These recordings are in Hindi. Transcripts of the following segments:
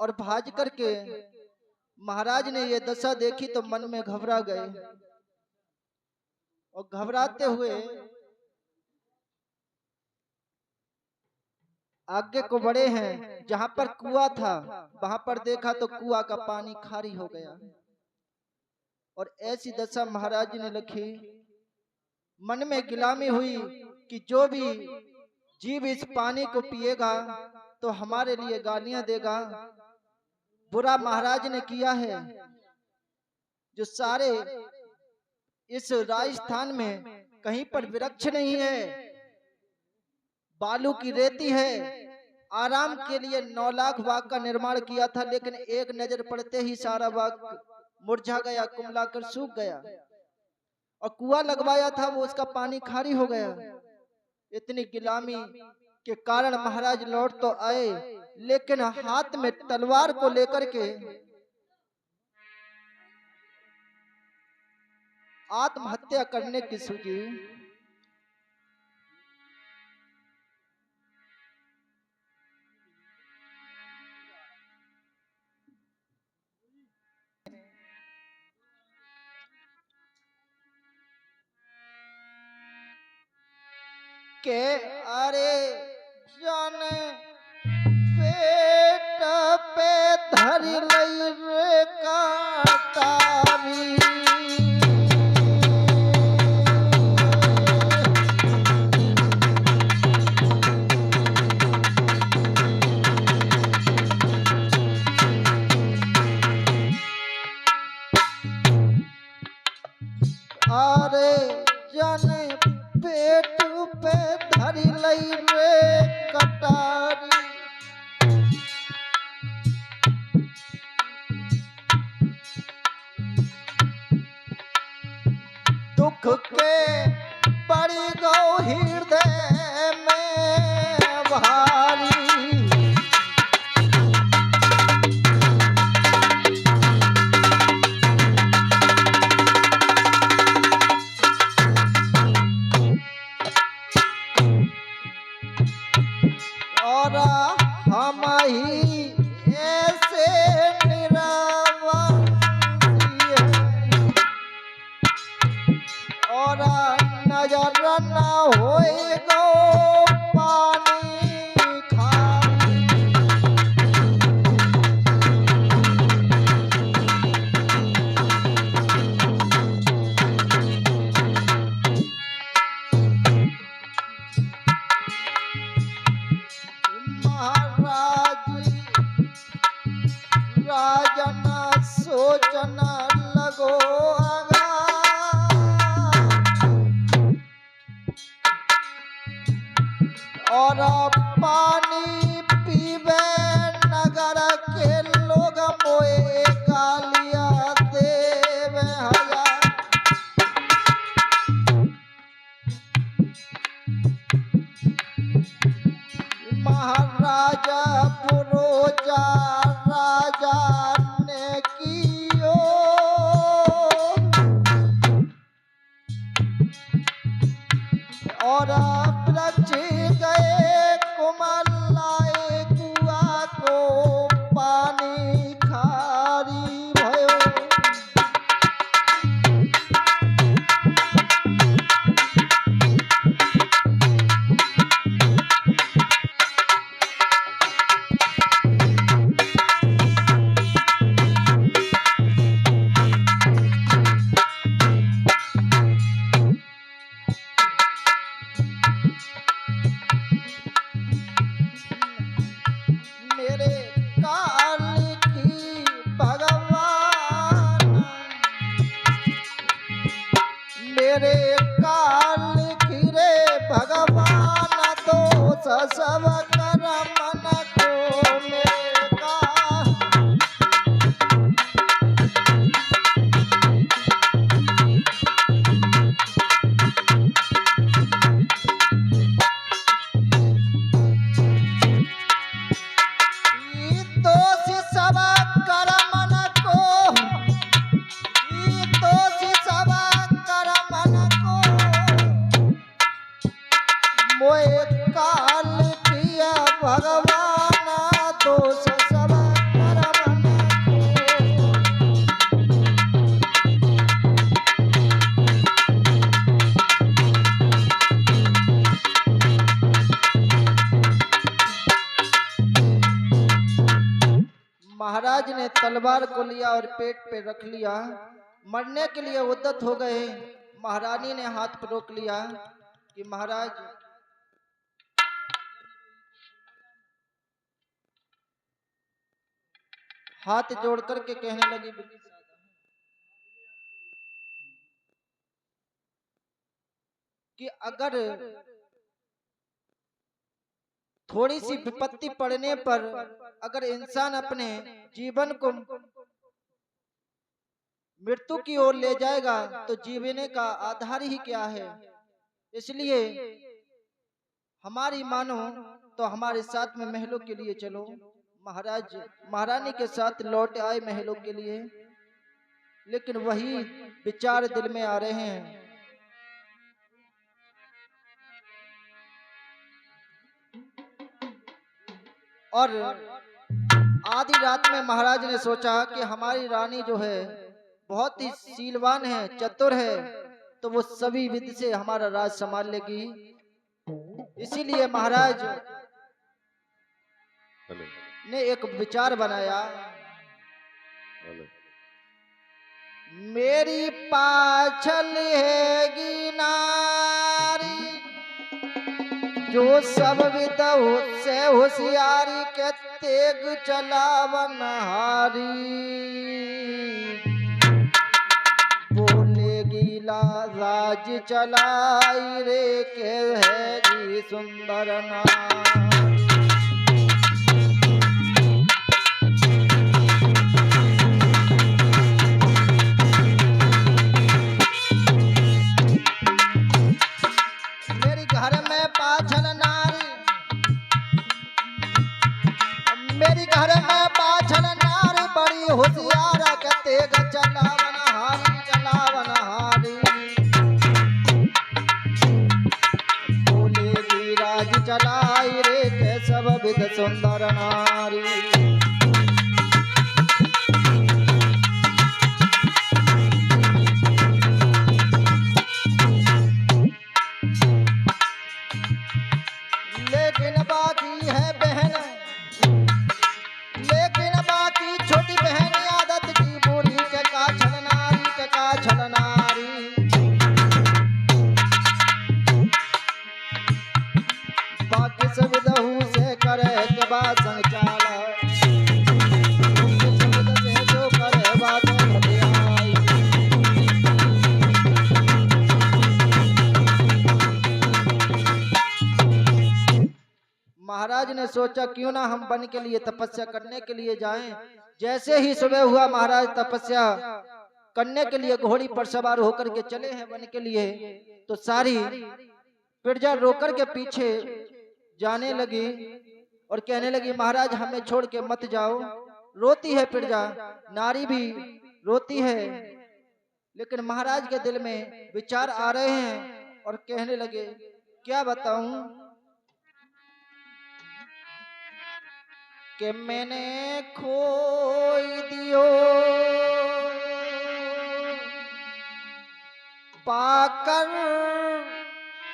और भाज करके महाराज ने ये दशा देखी तो मन में घबरा गए और घबराते हुए आगे को बढ़े हैं। जहां पर कुआं था वहां पर देखा तो कुआं का पानी खारी हो गया और ऐसी दशा महाराज ने लिखी। मन में गिलानी हुई कि जो भी जीव इस पानी को पिएगा तो हमारे लिए गालियां देगा। बुरा महाराज ने किया है। जो सारे इस राजस्थान में कहीं पर वृक्ष नहीं है, बालू की रेती है। आराम के लिए 9 लाख बाग का निर्माण किया था, लेकिन एक नजर पड़ते ही सारा बाग मुरझा गया, कुमला कर सूख गया। और कुआं लगवाया था वो उसका पानी खारी हो गया। इतनी गुलामी के कारण महाराज लौट तो आए, लेकिन हाथ में तलवार को लेकर के आत्महत्या करने की सूझी। के अरे जाने पेट पे धर लई रे काटारी। अरे जाने पेट पे धरी लई रे कटारी। दुख के पड़ी गो हृदय में भारी। और हम ही ऐसे और नजर न होए गो पानी खारी। राजन सोचन लगो आगा। और पानी पीवे नगर के लोग मोए गालिया देवे हजार। महाराजा पुरोजा राजा ने कियो। और वृक्ष गए कुमलाए कुआं को पानी खारी भयो। मेरे काल खिरे भगवान दोष सब कर मन को मेरे का। दोष सब कर मन को, दोष सब कर मन को। मोए काल पिए महाराज ने तलवार को लिया और पेट पे रख लिया। मरने के लिए उद्यत हो गए। महारानी ने हाथ पर रोक लिया कि महाराज हाथ जोड़ करके कहने लगी कि अगर थोड़ी सी विपत्ति पड़ने पर अगर इंसान अपने जीवन को मृत्यु की ओर ले जाएगा तो जीवने का आधार ही क्या है। इसलिए हमारी मानो तो हमारे साथ में महलों के लिए चलो। महाराज महारानी के साथ लौट आए महलों के लिए, लेकिन वही विचार दिल में आ रहे हैं। और आधी रात में महाराज ने सोचा कि हमारी रानी जो है बहुत ही शीलवान है, चतुर है, तो वो सभी विधि से हमारा राज संभाल लेगी। इसीलिए महाराज ने एक विचार बनाया, मेरी पाछल हैगी नारी जो सब विदहु से होशियारी के तेग चलावन हारी। बोलेगी राज चलाई रे के हैगी सुंदर नारी। मेरी घर में पाछल नारी, मेरी घर में पाछल नारी बड़ी होशियार के तेग चलावन हारी, चलावन हारी। बोलेगी राज चलाई रे के सब विध सुंदर नारी। लेकिन बाकी है बहन, लेकिन बाकी छोटी बहन आदत की बुरी के का छल नारी, के का छल नारी। बाकी सब दहू से करे के बाद संचाल, से जो करे बात घटियाई। महाराज ने सोचा क्यों ना हम वन के लिए तपस्या करने के लिए जाएं। जैसे ही सुबह हुआ महाराज तपस्या करने के लिए घोड़ी पर सवार होकर के चले हैं वन के लिए, तो सारी प्रजा रोकर के पीछे जाने लगी और कहने लगी महाराज हमें छोड़ के मत जाओ। रोती है प्रजा, नारी भी रोती है, लेकिन महाराज के दिल में विचार आ रहे हैं और कहने लगे क्या बताऊं कि मैंने खोई दियो पाकर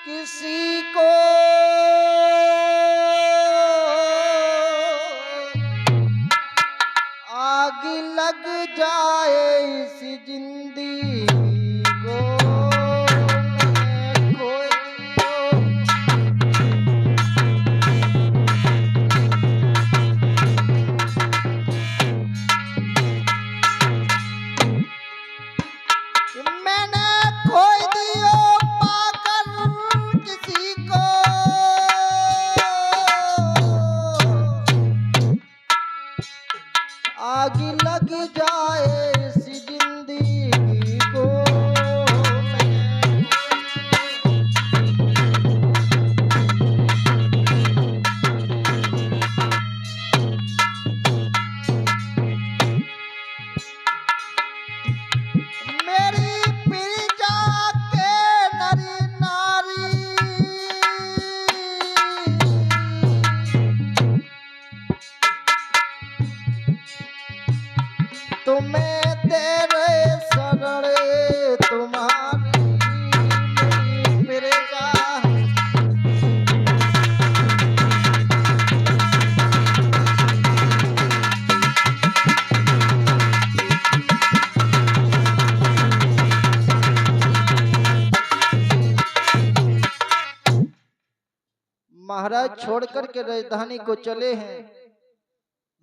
किसी को, आग लग जाए इस जिंदगी को। मैंने खोई दियो आग लग जाए इस जिंदगी को। मेरी प्रजा के नरी नारी तुम्हें तेरे शरण तुम्हारी प्रजा। महाराज छोड़कर के राजधानी को चले हैं।